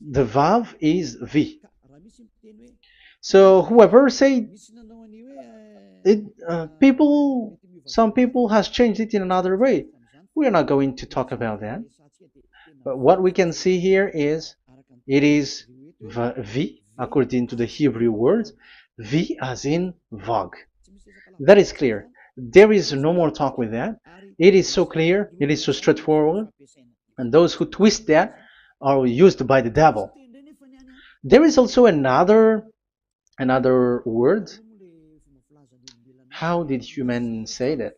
The Vav is V. So whoever say it, some people has changed it in another way. We are not going to talk about that. But what we can see here is it is V according to the Hebrew word, V as in Vog. That is clear. There is no more talk with that. It is so clear. It is so straightforward. And those who twist that are used by the devil. There is also another word. How did human say that?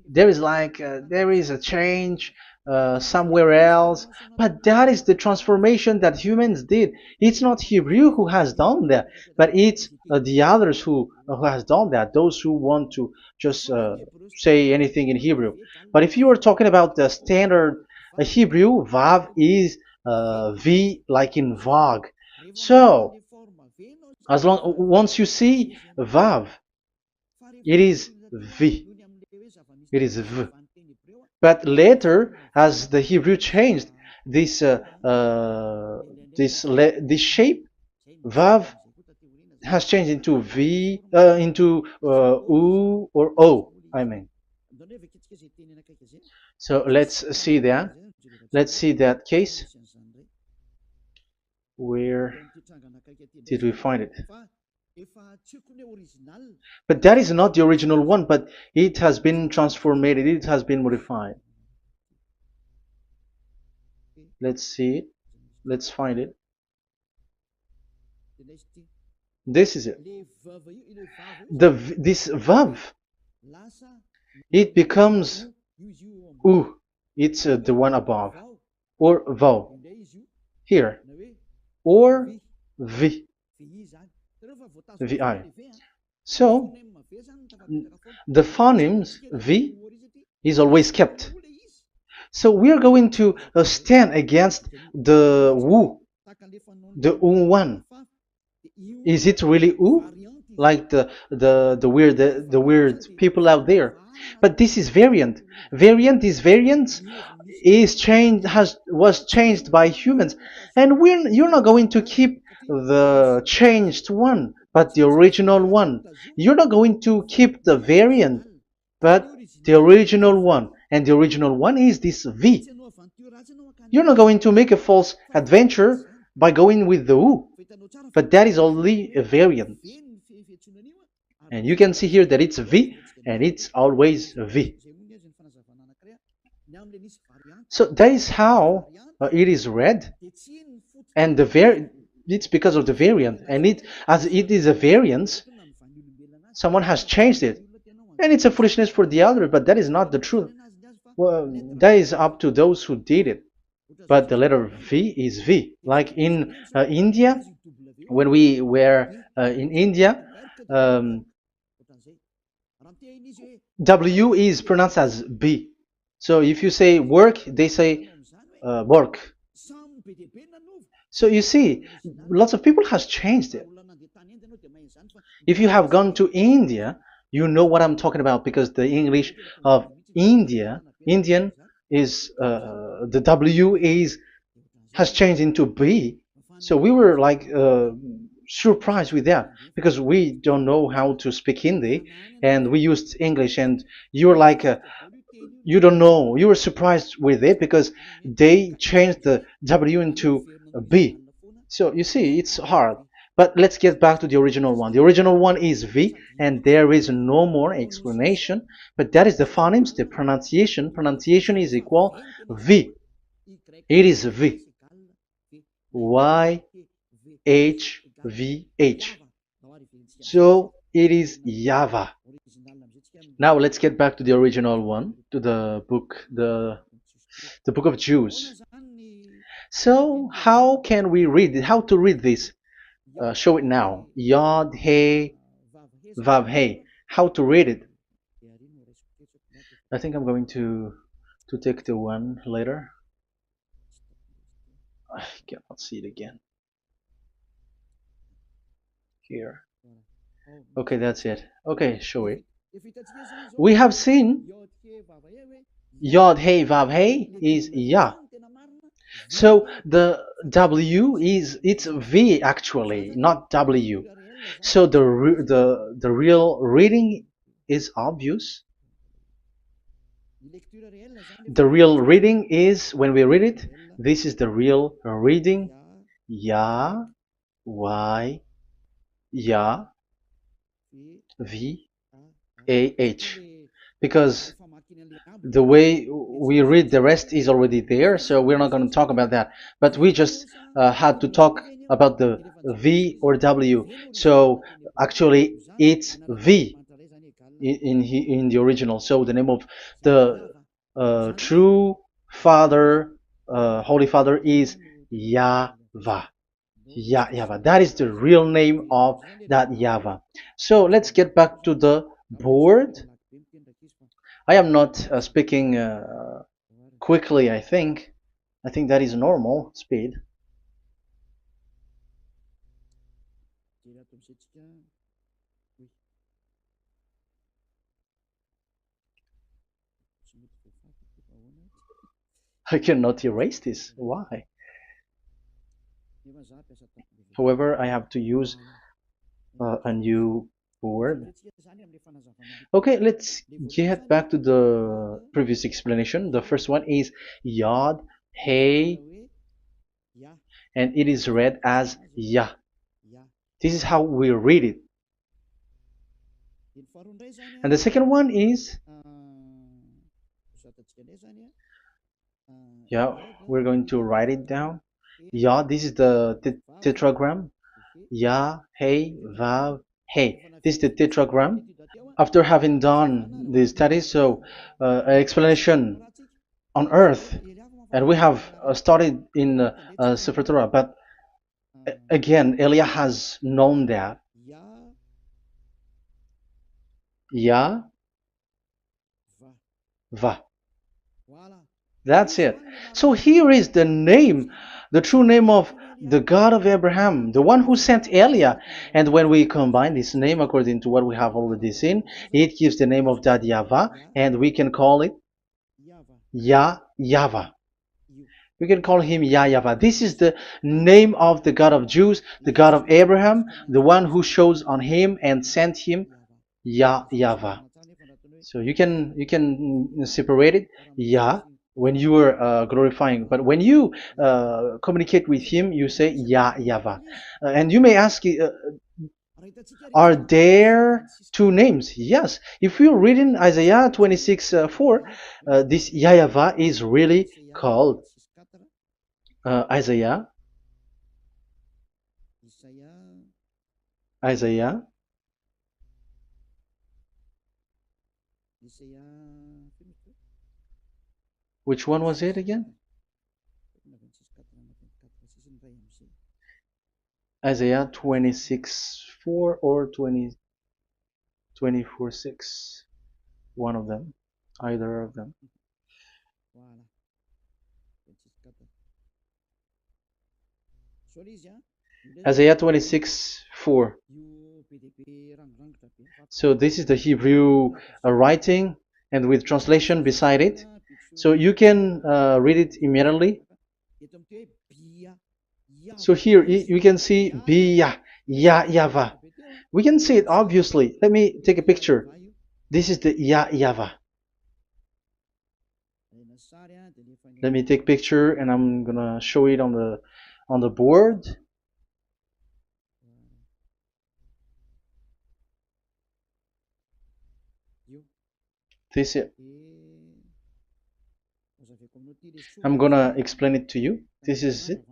There is there is a change somewhere else, but that is the transformation that humans did. It's not Hebrew who has done that, but it's the others who has done that. Those who want to just say anything in Hebrew. But if you are talking about the standard Hebrew, Vav is V like in Vog. So as long once you see Vav, it is V. It is V. But later, as the Hebrew changed, this this shape, Vav, has changed into V, into U or O. I mean. So let's see that. Let's see that case. Where did we find it? But that is not the original one, but it has been transformed, it has been modified. Let's see it. Let's find it. This is it. This vav, it becomes u. It's the one above, or vau here, or v, vi. So the phonemes v is always kept. So we are going to stand against the wu, the one. Is it really u? Like the weird people out there. But this is variant. Variance is changed, was changed by humans, and you're not going to keep the changed one, but the original one. You're not going to keep the variant, but the original one, and the original one is this V. You're not going to make a false adventure by going with the U, but that is only a variant. And you can see here that it's V, and it's always V. So that is how it is read, and it's because of the variant, and as it is a variance, someone has changed it, and it's a foolishness for the other, but that is not the truth. Well, that is up to those who did it. But the letter V is V. Like in India, when we were in India, W is pronounced as B. So if you say work, they say work. So you see, lots of people has changed it. If you have gone to India, you know what I'm talking about, because the English of Indian is the W has changed into B. So we were like surprised with that, because we don't know how to speak Hindi, and we used English, and you were like you don't know, you were surprised with it because they changed the W into a B. So you see, it's hard. But let's get back to the original one. The original one is V, and there is no more explanation. But that is the phonemes, the pronunciation. Pronunciation is equal V. It is V. Y H V H. So it is YAHVAH. Now let's get back to the original one, to the book, the book of Jews. So how can we read it? How to read this? Show it now. Yod He Vav He. How to read it? I think I'm going to take the one later. I cannot see it again. Here. Okay, that's it. Okay, show it. We have seen Yod He Vav He is Yah. So the W is it's V actually, not W. So the real reading is obvious. The real reading is when we read it. This is the real reading. Ya, Y, Ya, V, A, H. Because the way we read the rest is already there, so we're not going to talk about that. But we just had to talk about the V or W. So actually, it's V in the original. So the name of the true Father, Holy Father, is YAHVAH. YAHVAH. That is the real name of that YAHVAH. So let's get back to the board. I am not speaking quickly, I think. I think that is normal speed. I cannot erase this. Why? However, I have to use a new board. Okay, let's get back to the previous explanation. The first one is Yod, Hey, and it is read as Yah. This is how we read it. And the second one is, yeah, we're going to write it down. Yah, this is the tetragram. Yah, Hey, Vav, Hey. This is the tetragram. After having done the studies, so an explanation on earth, and we have started in Sefer Torah, but again, Elia has known that. Yah, Va. That's it. So here is the name, the true name of the God of Abraham, the one who sent Elia. And when we combine this name according to what we have already seen, it gives the name of that YAHVAH, and we can call it YAHVAH. We can call him YAHVAH. This is the name of the God of Jews, the God of Abraham, the one who shows on him and sent him, YAHVAH. So you can separate it, Yah, when you are glorifying, but when you communicate with him, you say YAHVAH. And you may ask, are there two names? Yes. If you read in Isaiah 26:4, this YAHVAH is really called Isaiah. Isaiah. Which one was it again? Isaiah 26:4 or 24:6. One of them. Either of them. Isaiah 26:4. So this is the Hebrew writing, and with translation beside it. So you can read it immediately. So here you can see Biyah, YAHVAH. We can see it obviously. Let me take a picture. This is the YAHVAH. Let me take a picture and I'm gonna show it on the board. This is it. I'm gonna explain it to you. This is it.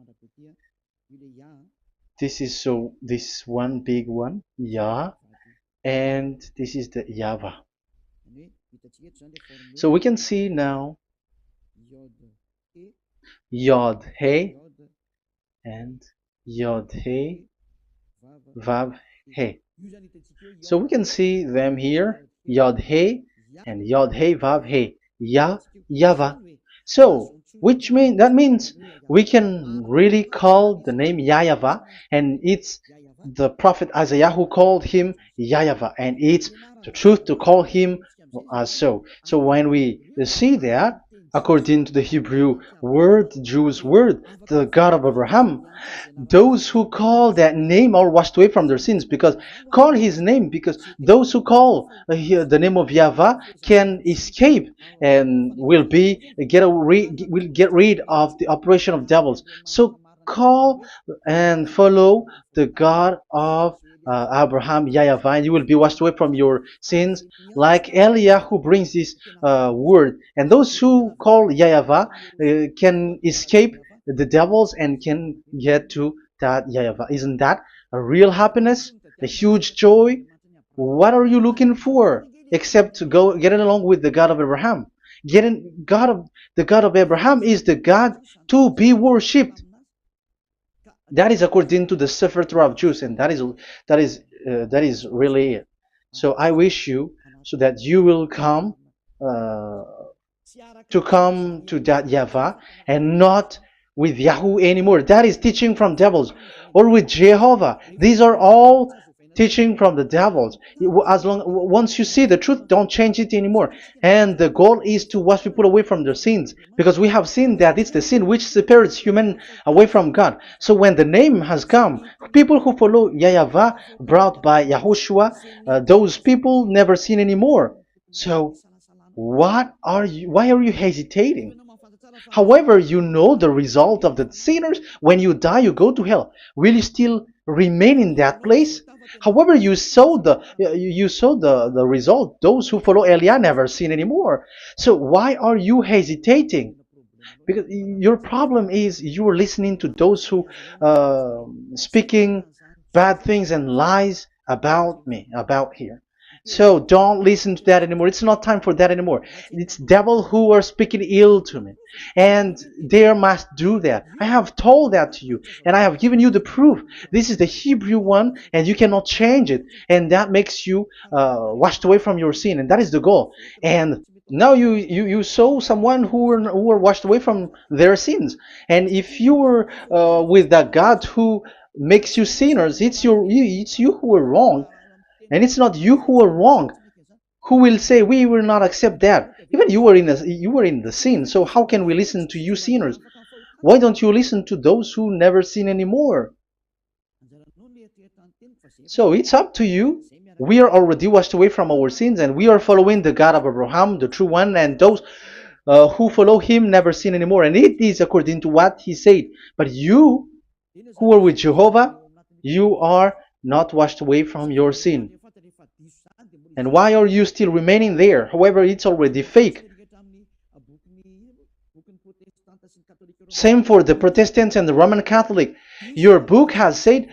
This is this one big one, Yah, and this is the YAHVAH. So we can see now Yod He and Yod He Vav He. So we can see them here, Yod He and Yod He Vav He, YAHVAH. So that means we can really call the name YAHVAH, and it's the prophet Isaiah who called him YAHVAH, and it's the truth to call him as so. So when we see that, according to the Hebrew word, Jewish word, the God of Abraham. Those who call that name are washed away from their sins, because call his name, because those who call the name of Yahweh can escape and will get rid of the operation of devils. So call and follow the God of Abraham, Yahweh, and you will be washed away from your sins, like Eliah who brings this word. And those who call Yahweh can escape the devils and can get to that Yahweh. Isn't that a real happiness, a huge joy? What are you looking for except to go getting along with the God of Abraham? The God of Abraham is the God to be worshipped. That is according to the Sefer Torah of Jews, and that is really it. So I wish you so that you will uh, come to that Yahweh and not with Yahoo anymore. That is teaching from devils, or with Jehovah. These are all teaching from the devils. As long once you see the truth, don't change it anymore. And the goal is to wash people away from their sins, because we have seen that it's the sin which separates human away from God. So when the name has come, people who follow Yahweh brought by Yahushua, those people never sin anymore. So why are you hesitating? However, you know the result of the sinners. When you die, you go to hell. Will you still remain in that place? However, you saw the result. Those who follow Eliah never sin anymore. So why are you hesitating? Because your problem is you are listening to those who speaking bad things and lies about me, about here. So don't listen to that anymore. It's not time for that anymore. It's devil who are speaking ill to me, and they must do that. I have told that to you, and I have given you the proof. This is the Hebrew one, and you cannot change it, and that makes you washed away from your sin, and that is the goal. And now you saw someone who were washed away from their sins, and if you were with that God who makes you sinners, it's you who are wrong, and it's not you who are wrong. Who will say we will not accept that? Even you were in the sin, so how can we listen to you sinners? Why don't you listen to those who never sin anymore? So it's up to you. We are already washed away from our sins, and we are following the God of Abraham, the true one, and those who follow him never sin anymore. And it is according to what he said. But you who are with Jehovah, you are not washed away from your sin. And why are you still remaining there? However, it's already fake. Same for the Protestants and the Roman Catholic. Your book has said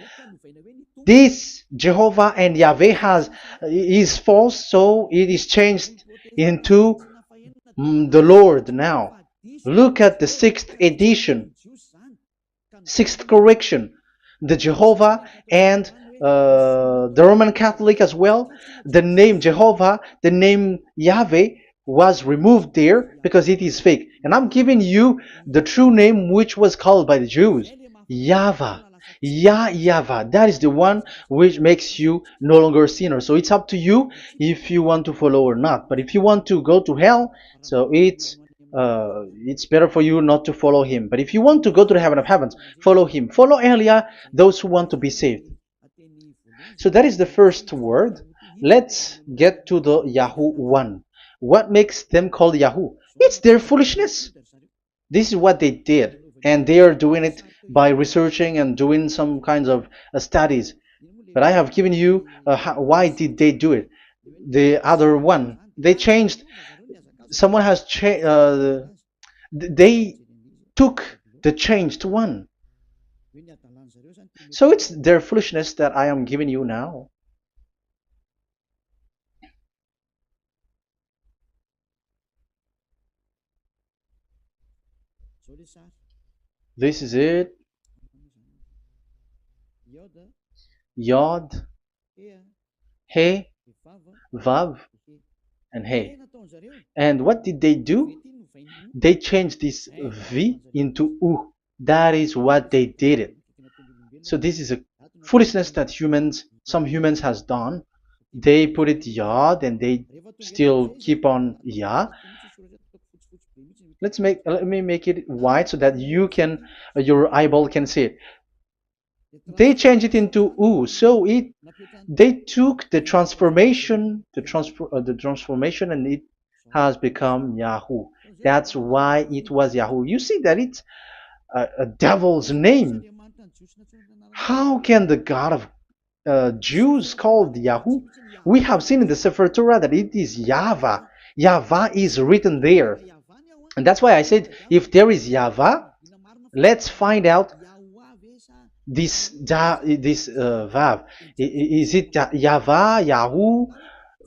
this Jehovah and Yahweh is false, so it is changed into the Lord now. Look at the 6th edition, 6th correction. The Jehovah and the Roman Catholic as well. The name Jehovah, the name Yahweh was removed there because it is fake. And I'm giving you the true name which was called by the Jews. YAHVAH. YAHVAH. That is the one which makes you no longer a sinner. So it's up to you if you want to follow or not. But if you want to go to hell, so it's better for you not to follow him. But if you want to go to the heaven of heavens, follow him. Follow Eliah, those who want to be saved. So that is the first word. Let's get to the Yahoo one. What makes them called Yahoo? It's their foolishness. This is what they did, and they are doing it by researching and doing some kinds of studies. But I have given you why did they do it. The other one, they changed. Someone has changed. They took the changed one. So it's their foolishness that I am giving you now. This is it. Yod, He, Vav, and He. And what did they do? They changed this V into U. That is what they did it. So this is a foolishness that some humans has done. They put it Yod and they still keep on Yah. Let me make it wide so that your eyeball can see it. They changed it into U, so it they took the transformation, and it has become Yahoo. That's why it was Yahoo. You see that it's a devil's name. How can the God of Jews called Yahoo? We have seen in the Sefer Torah that it is YAHVAH. YAHVAH is written there. And that's why I said, if there is YAHVAH, let's find out this Vav. Is it YAHVAH, Yahoo?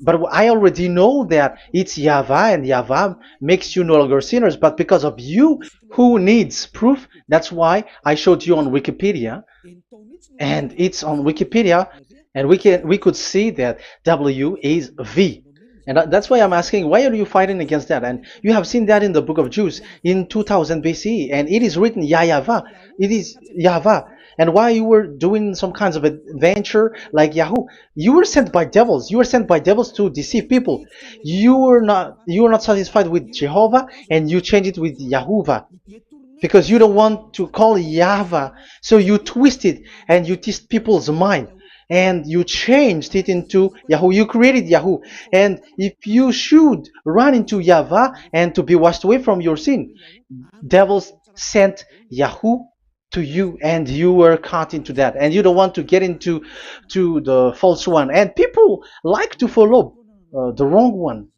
But I already know that it's YAHVAH, and YAHVAH makes you no longer sinners. But because of you, who needs proof, that's why I showed you on Wikipedia, and it's on Wikipedia, and we could see that W is V. And that's why I'm asking, why are you fighting against that? And you have seen that in the book of Jude in 2000 BCE, and it is written YAHVAH. It is YAHVAH. And why you were doing some kinds of adventure like Yahoo? You were sent by devils. You were sent by devils to deceive people. You were not satisfied with Jehovah, and you changed it with Yahuwah, because you don't want to call Yahvah. So you twist it and you twist people's mind, and you changed it into Yahoo. You created Yahoo. And if you should run into Yahvah and to be washed away from your sin, devils sent Yahoo to you, and you were caught into that, and you don't want to get into the false one, and people like to follow the wrong one.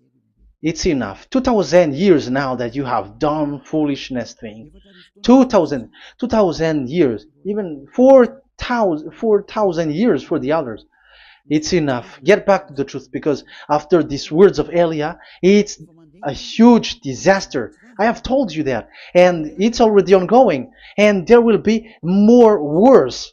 It's enough. 2000 years now that you have done foolishness thing. 2000 years, even 4,000 years for the others. It's enough. Get back to the truth, because after these words of Elia, it's a huge disaster. I have told you that, and it's already ongoing, and there will be more worse.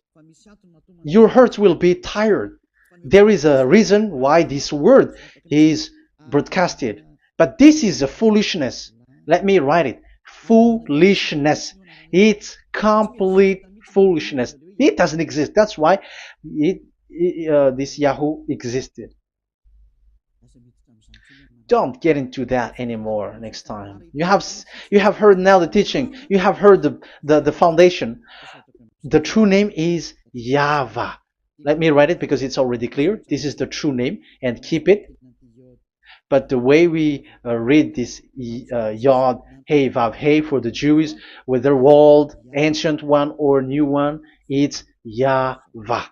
Your hearts will be tired. There is a reason why this word is broadcasted. But this is a foolishness. Let me write it. Foolishness. It's complete foolishness. It doesn't exist. That's why this Yahoo existed. Don't get into that anymore next time. You have heard now the teaching. You have heard the foundation. The true name is YAHVAH. Let me write it because it's already clear. This is the true name, and keep it. But the way we read this Yod, Hey, Vav, Hey for the Jews, whether old, ancient one, or new one, it's YAHVAH.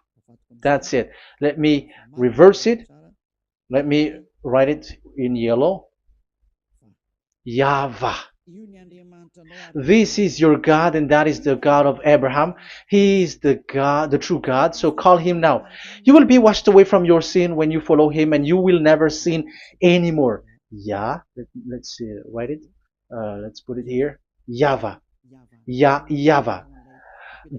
That's it. Let me reverse it. Let me write it in yellow. YAHVAH. This is your God, and that is the God of Abraham. He is the God, the true God. So call him now. You will be washed away from your sin when you follow him, and you will never sin anymore. Let's see, write it. Let's put it here. YAHVAH. YAHVAH.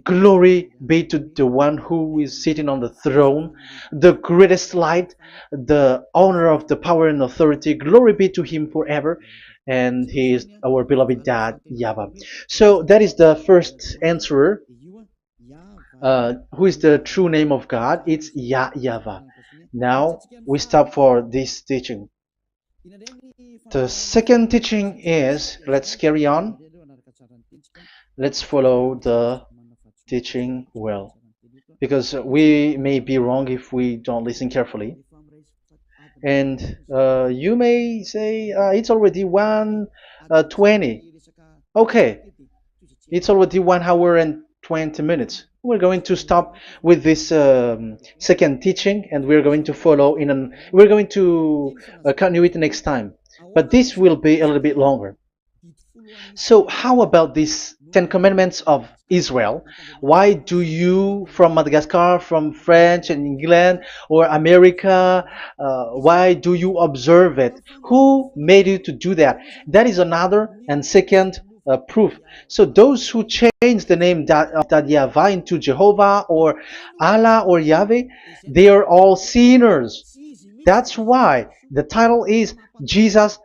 Glory be to the one who is sitting on the throne, the greatest light, the owner of the power and authority. Glory be to him forever. And he is our beloved dad, YAHVAH. So that is the first answer. Who is the true name of God? It's YAHVAH. Now we stop for this teaching. The second teaching is, let's carry on. Let's follow the teaching well, because we may be wrong if we don't listen carefully. And you may say, it's already 1:20. Okay, it's already 1 hour and 20 minutes. We're going to stop with this second teaching, and we're going to follow we're going to continue it next time. But this will be a little bit longer. So how about these 10 commandments of Israel? Why do you from Madagascar, from France and England or America, why do you observe it? Who made you to do that? That is another and second proof. So those who change the name of Yahvah into Jehovah or Allah or Yahweh, they are all sinners. That's why the title is Jesus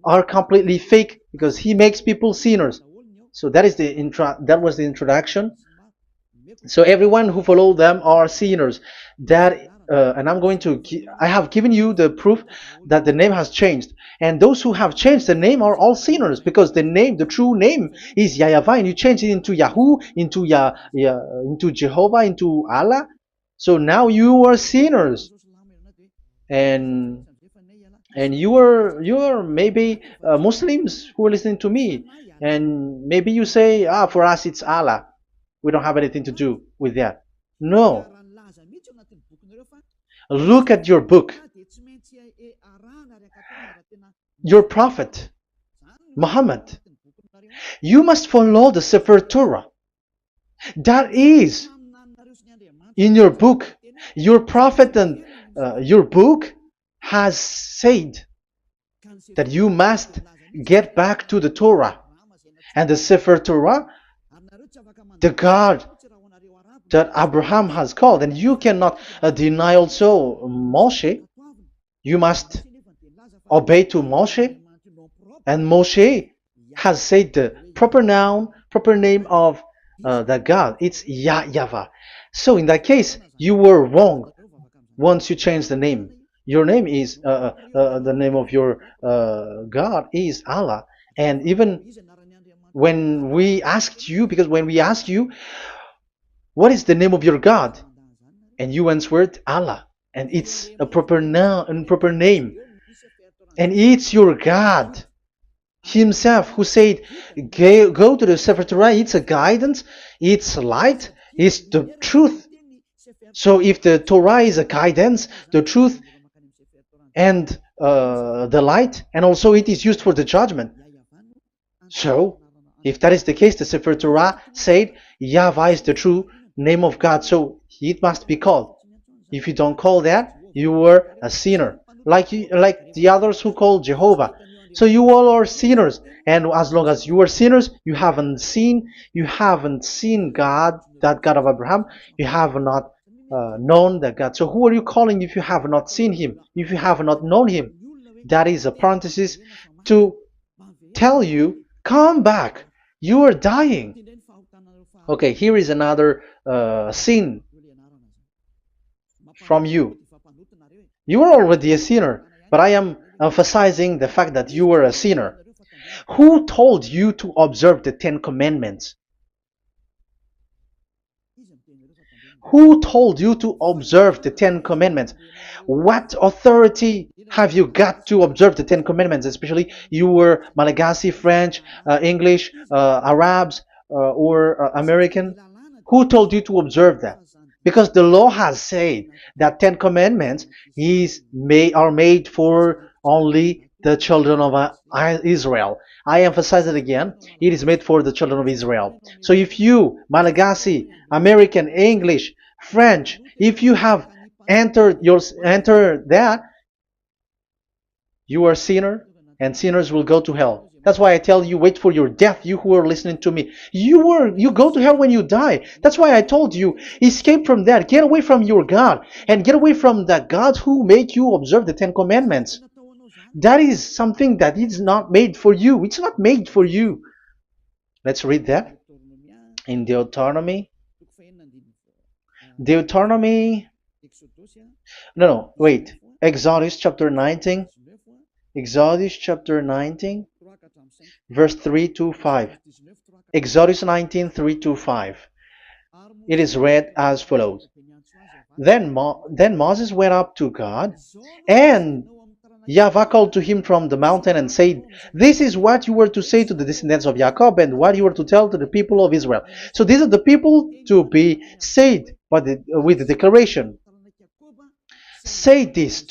are completely fake, because he makes people sinners. So that was the introduction. So everyone who follow them are sinners. That and I have given you the proof that the name has changed. And those who have changed the name are all sinners, because the true name is YAHVAH, and you change it into Yahoo, into Jehovah, into Allah. So now you are sinners, and you are maybe Muslims who are listening to me, and maybe you say, for us it's Allah. We don't have anything to do with that. No, look at your book. Your prophet, Muhammad. You must follow the Sefer Torah. That is in your book. Your prophet and your book has said that you must get back to the Torah. And the Sefer Torah, the God that Abraham has called. And you cannot deny also Moshe. You must obey to Moshe. And Moshe has said the proper name of the God. It's YAHVAH. So in that case, you were wrong once you change the name. Your name is, the name of your God is Allah. And even when we asked you, because when we asked you, what is the name of your God? And you answered Allah. And it's a proper name. And it's your God Himself who said, go to the Sefer Torah. It's a guidance, it's light, it's the truth. So if the Torah is a guidance, the truth, and the light, and also it is used for the judgment. So if that is the case, the Sefer Torah said YAHVAH is the true name of God, so it must be called. If you don't call that, you were a sinner, like the others who call Jehovah. So you all are sinners, and as long as you are sinners, you haven't seen God, that God of Abraham. You have not known that God. So who are you calling if you have not seen Him? If you have not known Him? That is a parenthesis to tell you, come back. You are dying. Okay, here is another sin from you. You are already a sinner, but I am emphasizing the fact that you were a sinner. Who told you to observe the 10 Commandments? Who told you to observe the 10 Commandments? What authority have you got to observe the 10 Commandments? Especially you were Malagasy, French, English, Arabs, or American. Who told you to observe that? Because the law has said that 10 Commandments are made for only the children of Israel. I emphasize it again. It is made for the children of Israel. So if you, Malagasy, American, English, French, if you have entered that, you are a sinner, and sinners will go to hell. That's why I tell you, wait for your death, you who are listening to me. You go to hell when you die. That's why I told you, escape from that. Get away from your God, and get away from the God who made you observe the 10 Commandments. That is something that is not made for you. It's not made for you. Let's read that in Deuteronomy. Wait. Exodus chapter 19. Exodus chapter 19, verse 3 to 5. Exodus 19, 3 to 5. It is read as follows. Then Moses went up to God, and YAHVAH called to him from the mountain and said, this is what you were to say to the descendants of Jacob, and what you were to tell to the people of Israel. So these are the people to be saved with the declaration. Say this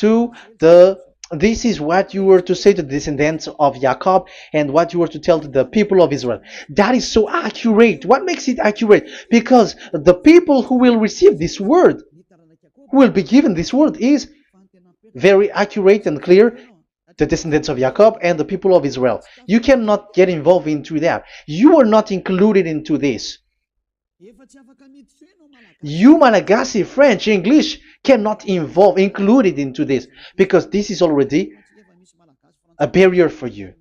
this is what you were to say to the descendants of Jacob, and what you were to tell to the people of Israel. That is so accurate. What makes it accurate? Because the people who will receive this word, who will be given this word, is very accurate and clear. The descendants of Jacob and the people of Israel. You cannot get involved into that. You are not included into this. You, Malagasy, French, English, cannot included into this, because this is already a barrier for you.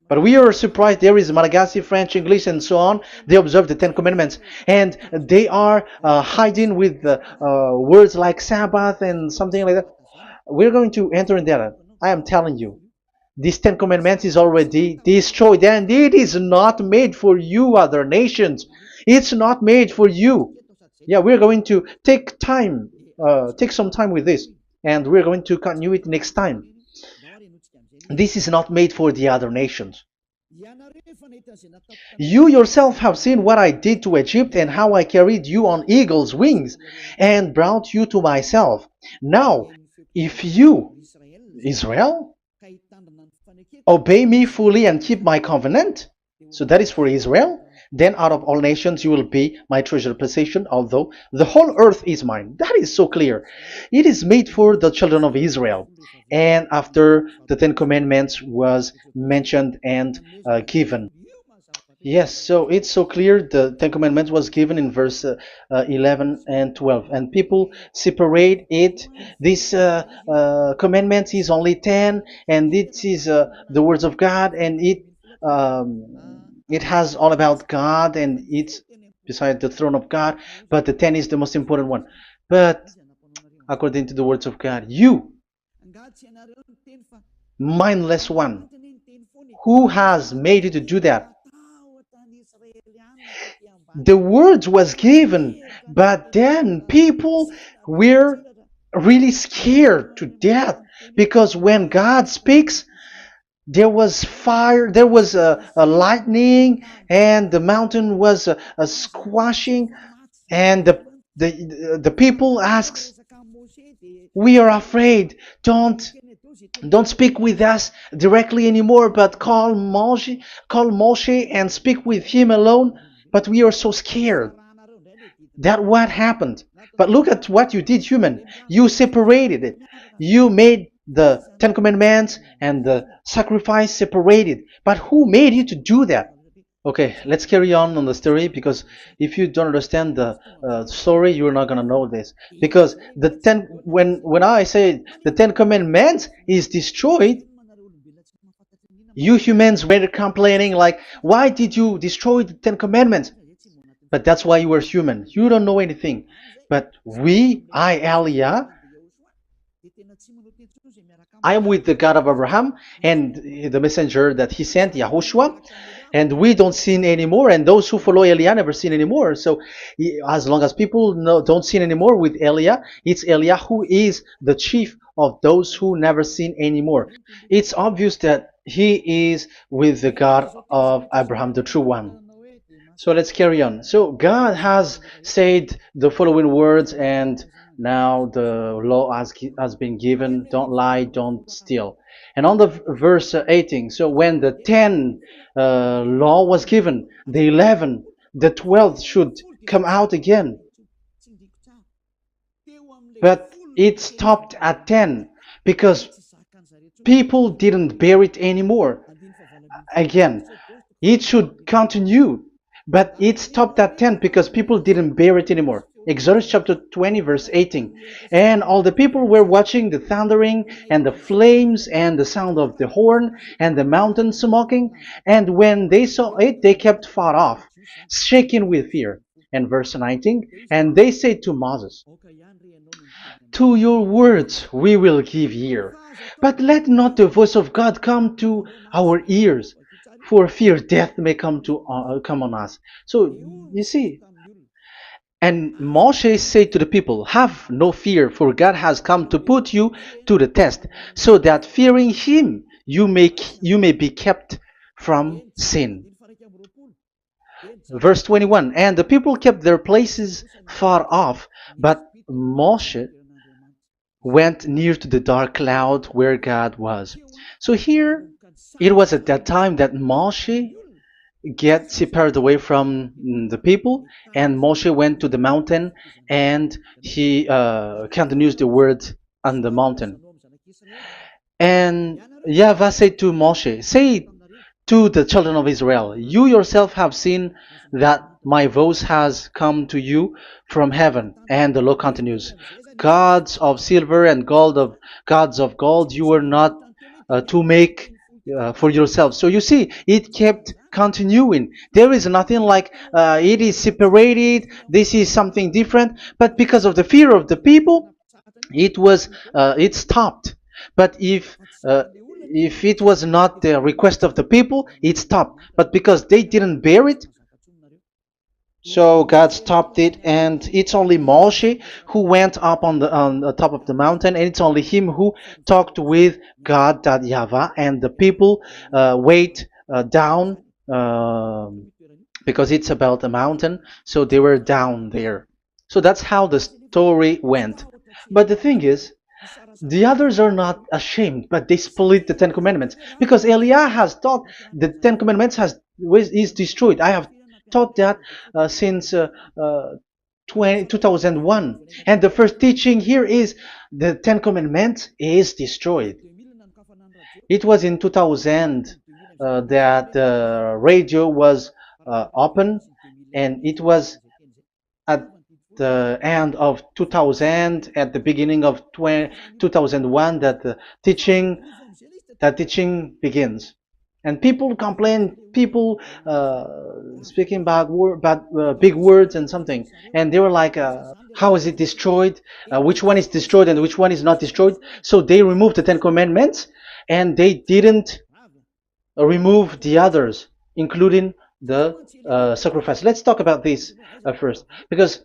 But we are surprised there is Malagasy, French, English, and so on. They observe the Ten Commandments, and they are hiding with words like Sabbath and something like that. We're going to enter in that. I am telling you, this Ten Commandments is already destroyed, and it is not made for you, other nations. It's not made for you. Yeah, we're going to take some time with this, and we're going to continue it next time. This is not made for the other nations. You yourself have seen what I did to Egypt and how I carried you on eagle's wings and brought you to myself. Now, if you, Israel, obey me fully and keep my covenant, so that is for Israel, then out of all nations you will be my treasured possession, although the whole earth is mine. That is so clear. It is made for the children of Israel. And after the Ten Commandments was mentioned and given. Yes, so it's so clear. The Ten Commandments was given in verse 11 and 12, and people separate it. This commandment is only 10, and it is the words of God, and it has all about God, and it's beside the throne of God. But the 10 is the most important one. But according to the words of God, you, mindless one, who has made you to do that? The words was given, but then people were really scared to death because when God speaks, there was fire, there was a lightning, and the mountain was a squashing, and the people asks, "We are afraid. Don't speak with us directly anymore, but call Moshe and speak with him alone." But we are so scared. That what happened. But look at what you did, human. You separated it. You made the Ten Commandments and the sacrifice separated. But who made you to do that? Okay, let's carry on the story because if you don't understand the story, you're not gonna know this. Because when I say the Ten Commandments is destroyed, you humans were complaining like, why did you destroy the Ten Commandments? But that's why you were human. You don't know anything. But Elia, I am with the God of Abraham and the messenger that he sent, YAHOSHUAH, and we don't sin anymore, and those who follow Elia never sin anymore. So as long as people don't sin anymore with Elia, it's Elia who is the chief of those who never sin anymore. It's obvious that he is with the God of Abraham, the true one. So let's carry on. So God has said the following words, and now the law has been given. Don't lie, don't steal. And on the verse 18, so when the 10 law was given, the 11, the 12th should come out again. But it stopped at 10 because people didn't bear it anymore. Again, it should continue. But it stopped at 10 because people didn't bear it anymore. Exodus chapter 20 verse 18. And all the people were watching the thundering and the flames and the sound of the horn and the mountain smoking. And when they saw it, they kept far off, shaking with fear. And verse 19. And they said to Moses, "To your words we will give ear, but let not the voice of God come to our ears, for fear death may come on us." So you see, and Moshe said to the people, "Have no fear, for God has come to put you to the test, so that fearing Him you may be kept from sin." Verse 21. And the people kept their places far off, but Moshe went near to the dark cloud where God was. So here, it was at that time that Moshe get separated away from the people, and Moshe went to the mountain, and he continues the word on the mountain. And YAHVAH said to Moshe, "Say to the children of Israel, you yourself have seen that my voice has come to you from heaven." And the law continues, "Gods of silver and gods of gold you were not to make for yourself. So you see, it kept continuing. There is nothing like it is separated. This is something different. But because of the fear of the people, it stopped. But if it was not the request of the people, it stopped. But because they didn't bear it, so God stopped it, and it's only Moshe who went up on the top of the mountain, and it's only him who talked with God, that YAHVAH, and the people wait down, because it's about a mountain, so they were down there. So that's how the story went. But the thing is, the others are not ashamed, but they split the Ten Commandments, because Eliah has taught the Ten Commandments is destroyed. I have taught that since 2001, and the first teaching here is the Ten Commandments is destroyed. It was in 2000 that the radio was open, and it was at the end of 2000, at the beginning of 2001, that the teaching begins. And people complain, people speaking bad big words and something, and they were like, how is it destroyed? Which one is destroyed and which one is not destroyed? So they removed the Ten Commandments, and they didn't remove the others, including the sacrifice. Let's talk about this first, because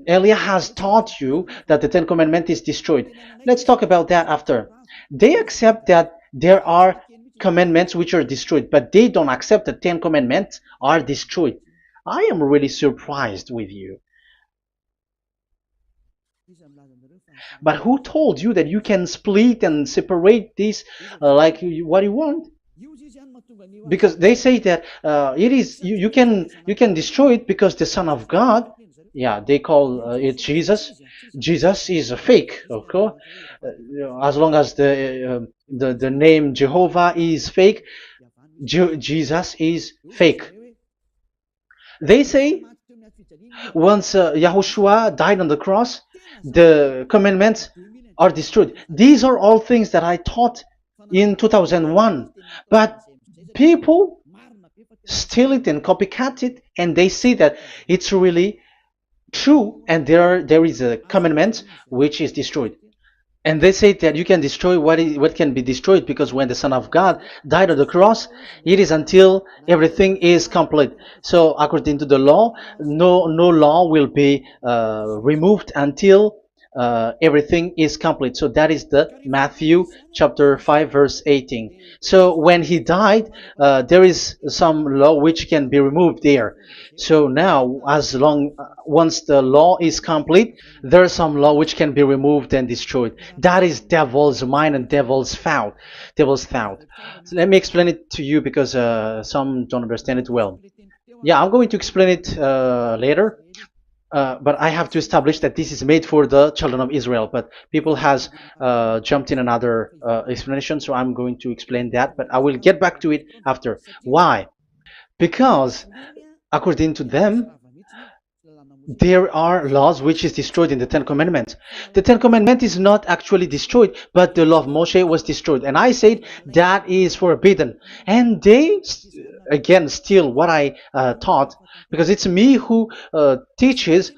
Elia has taught you that the Ten Commandments is destroyed. Let's talk about that after. They accept that there are commandments which are destroyed, but they don't accept that 10 commandments are destroyed. I am really surprised with you. But who told you that you can split and separate this what you want? Because they say that it is you can destroy it because the Son of God, yeah, they call it Jesus. Jesus is a fake, okay? As long as the name Jehovah is fake, Jesus is fake. They say once Yahushua died on the cross, the commandments are destroyed. These are all things that I taught in 2001, but people steal it and copycat it, and they see that it's really true, and there is a commandment which is destroyed. And they say that you can destroy what can be destroyed, because when the Son of God died on the cross, it is until everything is complete. So according to the law, no law will be removed until everything is complete. So that is the Matthew chapter 5 verse 18. So when he died, there is some law which can be removed there. So now, once the law is complete, there is some law which can be removed and destroyed. That is devil's mind and devil's thought. Devil's thought. So let me explain it to you, because some don't understand it well. Yeah, I'm going to explain it later. But I have to establish that this is made for the children of Israel. But people has jumped in another explanation, so I'm going to explain that. But I will get back to it after. Why? Because according to them, there are laws which is destroyed in the Ten Commandments. The Ten Commandments is not actually destroyed, but the law of Moshe was destroyed. And I said that is forbidden. And they, again, steal what I taught, because it's me who teaches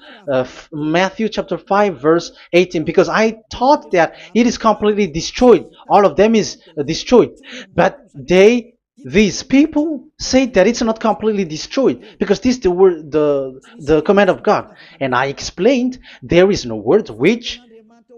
Matthew chapter 5 verse 18, because I taught that it is completely destroyed. All of them is destroyed. But these people say that it's not completely destroyed, because this is the word, the command of God. And I explained there is no word which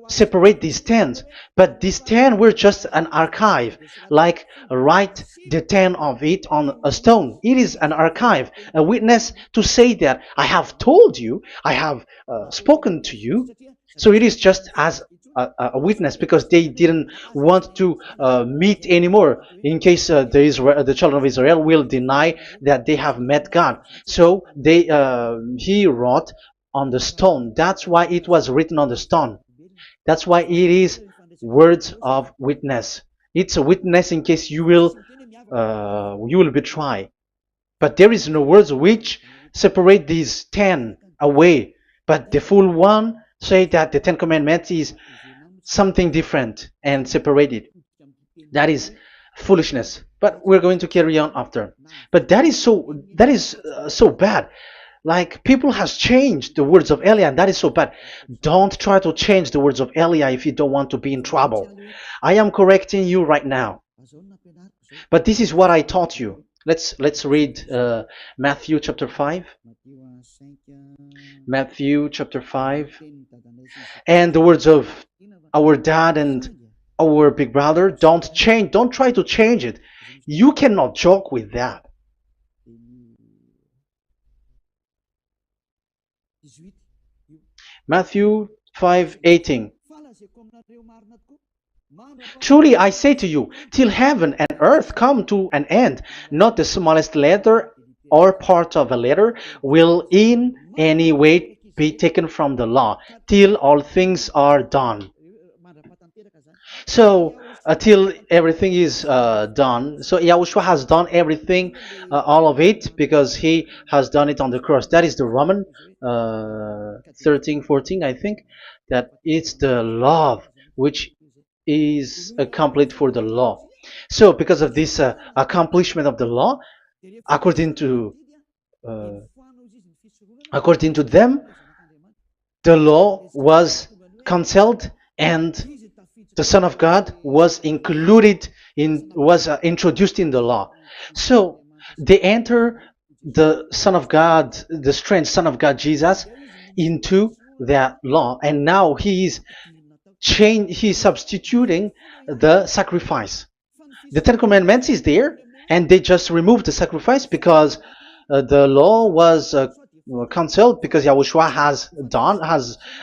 separate these 10, but these 10 were just an archive, like write the 10 of it on a stone. It is an archive, a witness to say that I have told you, I have spoken to you. So it is just as a witness, because they didn't want to meet anymore, in case the children of Israel will deny that they have met God. So he wrote on the stone. That's why it was written on the stone. That's why it is words of witness. It's a witness in case you will betray. But there is no words which separate these 10 away. But the full one say that the 10 commandments is something different and separated. That is foolishness. But we're going to carry on after. But that is so bad. Like people has changed the words of Elia, and that is so bad. Don't try to change the words of Elia if you don't want to be in trouble. I am correcting you right now. But this is what I taught you. Let's read Matthew chapter 5. Matthew chapter 5. And the words of our dad and our big brother, don't try to change it. You cannot joke with that. Matthew 5:18. Truly I say to you, till heaven and earth come to an end, not the smallest letter or part of a letter will in any way be taken from the law, till all things are done. So till everything is done, so Yahushua has done everything, all of it, because he has done it on the cross. That is the Roman 13:14, I think, that it's the love which is complete for the law. So because of this accomplishment of the law, according to uh, according to them, the law was cancelled and the Son of God was introduced in the law. So they enter the Son of God, the strange Son of God Jesus, into that law, and now he's substituting the sacrifice. The Ten Commandments is there, and they just removed the sacrifice because the law was cancelled, because Yahushua has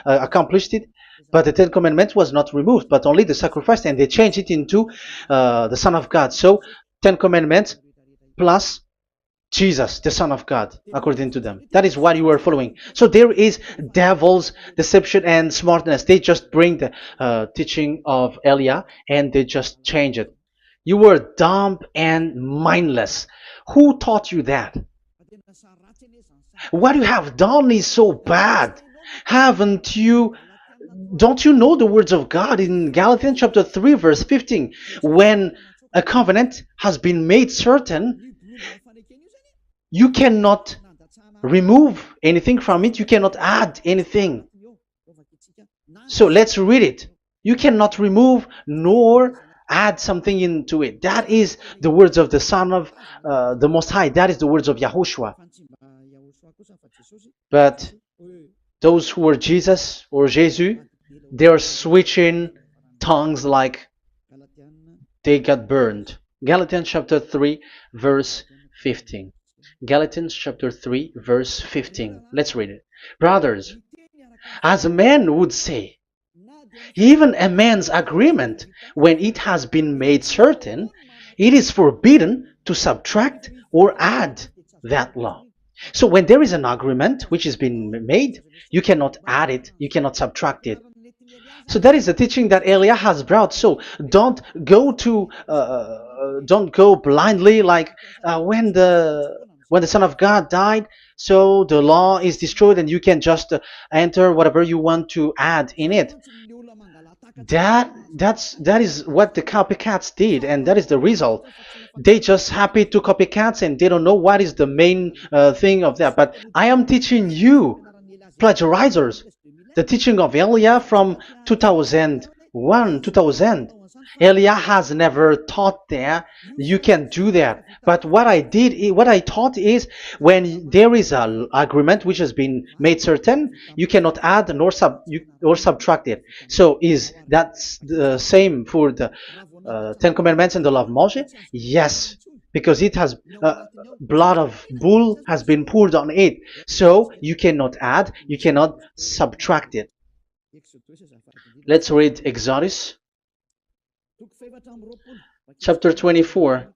accomplished it. But the Ten Commandments was not removed, but only the sacrifice, and they changed it into the Son of God. So Ten Commandments plus Jesus, the Son of God, according to them. That is what you are following. So there is devil's deception and smartness. They just bring the teaching of Elia and they just change it. You were dumb and mindless. Who taught you that? What you have done is so bad. Haven't you? Don't you know the words of God in Galatians chapter 3 verse 15? When a covenant has been made certain, you cannot remove anything from it. You cannot add anything. So let's read it. You cannot remove nor add something into it. That is the words of the Son of the Most High. That is the words of Yahushua. But those who were Jesus or Jesus, they are switching tongues like they got burned. Galatians chapter 3 verse 15. Galatians chapter 3 verse 15. Let's read it. Brothers, as a man would say, even a man's agreement, when it has been made certain, it is forbidden to subtract or add that law. So when there is an agreement which has been made, you cannot add it, you cannot subtract it. So that is the teaching that Elia has brought. So don't go blindly like when the Son of God died, so the law is destroyed and you can just enter whatever you want to add in it. That is what the copycats did, and that is the result. They just happy to copycats and they don't know what is the main thing of that. But I am teaching you, plagiarizers, the teaching of Elia from 2001, 2000. Elia has never taught that you can do that. But what I taught is, when there is an agreement which has been made certain, you cannot add or subtract it. So is that the same for the Ten Commandments and the law of Moshe? Yes, because it has blood of bull has been poured on it. So you cannot add, you cannot subtract it. Let's read Exodus chapter 24.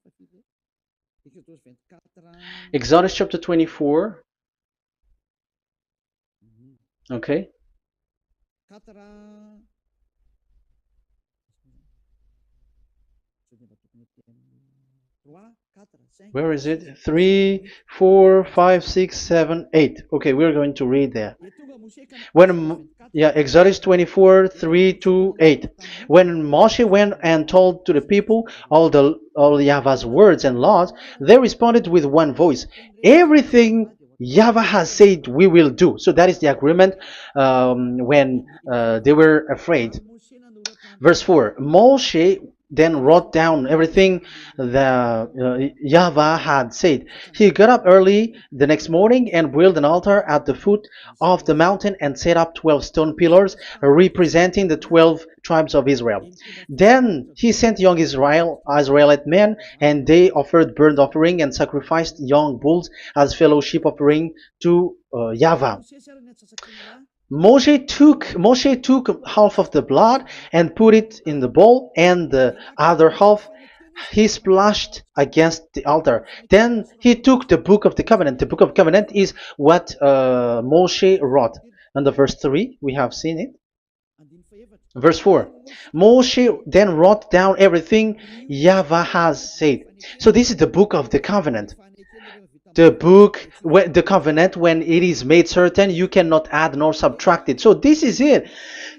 Exodus chapter 24. Okay. Where is it? 3, 4, 5, 6, 7, 8. Okay, we're going to read there. When Yeah, Exodus 24, 3 to 8. When Moshe went and told to the people all Yahweh's words and laws, they responded with one voice. Everything Yahweh has said we will do. So that is the agreement when they were afraid. Verse 4, Moshe then wrote down everything the Yahweh had said. He got up early the next morning and built an altar at the foot of the mountain and set up 12 stone pillars representing the 12 tribes of Israel. Then he sent young Israelite men, and they offered burnt offering and sacrificed young bulls as fellowship offering to Yahweh. Moshe took half of the blood and put it in the bowl, and the other half he splashed against the altar. Then he took the book of the covenant. The book of covenant is what Moshe wrote. And the verse 3, we have seen it. Verse 4, Moshe then wrote down everything Yahweh has said. So this is the book of the covenant. The covenant, when it is made certain, you cannot add nor subtract it. So this is it.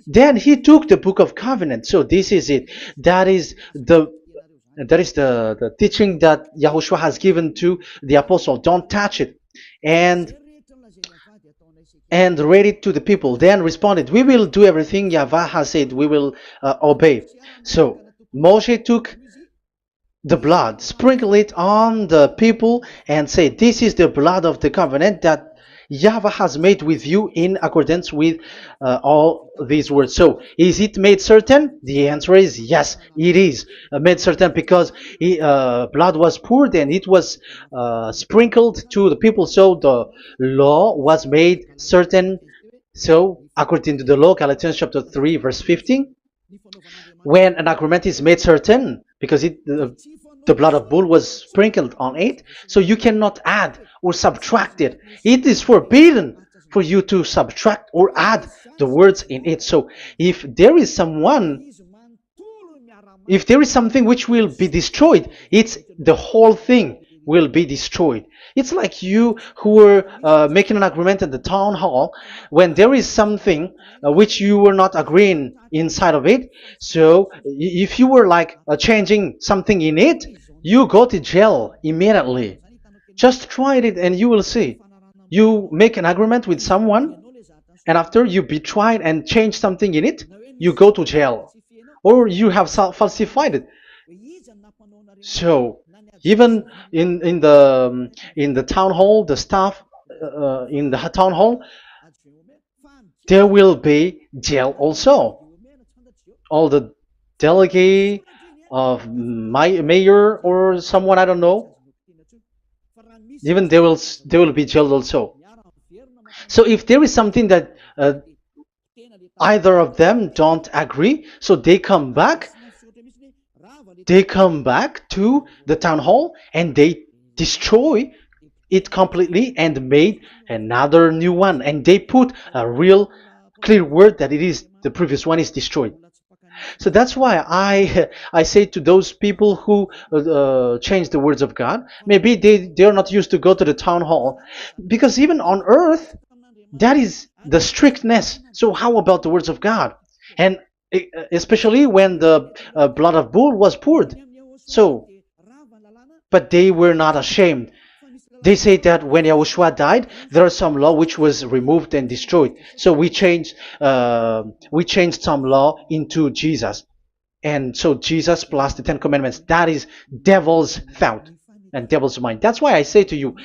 Then he took the book of covenant. So this is it. That is the teaching that Yahushua has given to the apostle. Don't touch it. And read it to the people. Then responded, we will do everything Yahweh has said. We will obey. So Moshe took the blood, sprinkle it on the people, and say, this is the blood of the covenant that Yahweh has made with you in accordance with all these words. So, is it made certain? The answer is yes, it is made certain, because blood was poured and it was sprinkled to the people. So, the law was made certain. So, according to the law, Galatians chapter 3, verse 15, when an agreement is made certain, because the blood of bull was sprinkled on it, so you cannot add or subtract it. It is forbidden for you to subtract or add the words in it. So if there is something which will be destroyed, it's the whole thing will be destroyed. It's like you who were making an agreement at the town hall, when there is something which you were not agreeing inside of it. So if you were like changing something in it, you go to jail immediately. Just try it and you will see. You make an agreement with someone, and after you betray it and change something in it, you go to jail, or you have falsified it. So even in the town hall, the staff in the town hall, there will be jail also. All the delegate of my mayor or someone, I don't know, even they will be jailed also. So if there is something that either of them don't agree, so they come back to the town hall and they destroy it completely and made another new one, and they put a real clear word that it is the previous one is destroyed. So that's why I say to those people who change the words of God, maybe they're not used to go to the town hall, because even on earth that is the strictness. So how about the words of God? And especially when the blood of bull was poured. So, but they were not ashamed. They say that when Yahushua died, there are some law which was removed and destroyed. So we changed some law into Jesus, and so Jesus plus the Ten Commandments. That is devil's thought and devil's mind. That's why I say to you,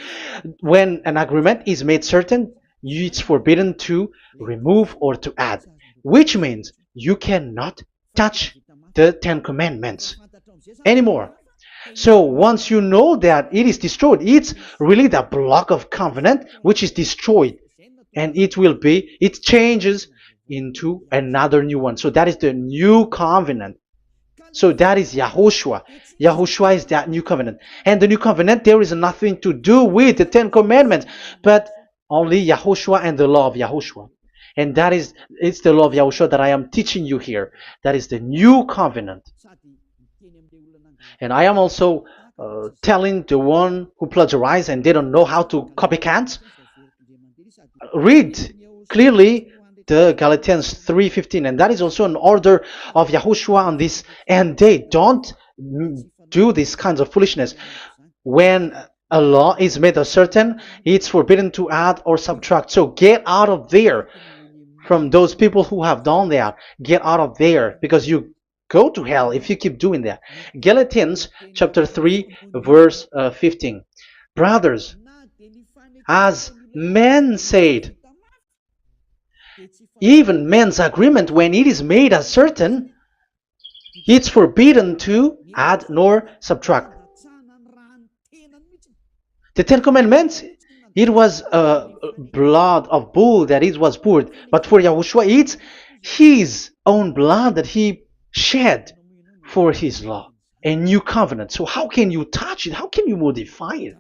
when an agreement is made certain, it's forbidden to remove or to add, which means you cannot touch the Ten Commandments anymore. So once you know that it is destroyed, it's really the block of covenant which is destroyed, and it changes into another new one. So that is the new covenant. So that is Yahushua. Yahushua is that new covenant. And the new covenant, there is nothing to do with the Ten Commandments, but only Yahushua and the law of Yahushua. And it's the law of Yahushua that I am teaching you here. That is the new covenant. And I am also telling the one who plagiarize and they don't know how to copycat, read clearly the Galatians 3:15, and that is also an order of Yahushua on this end day. Don't do these kinds of foolishness. When a law is made certain, it's forbidden to add or subtract. So get out of there from those people who have done that. Get out of there, because you go to hell if you keep doing that. Galatians chapter 3 verse 15. Brothers, as men said, even men's agreement, when it is made as certain, it's forbidden to add nor subtract. The Ten Commandments, it was blood of bull that it was poured, but for Yahushua, it's his own blood that he shed for his law, a new covenant. So how can you touch it? How can you modify it?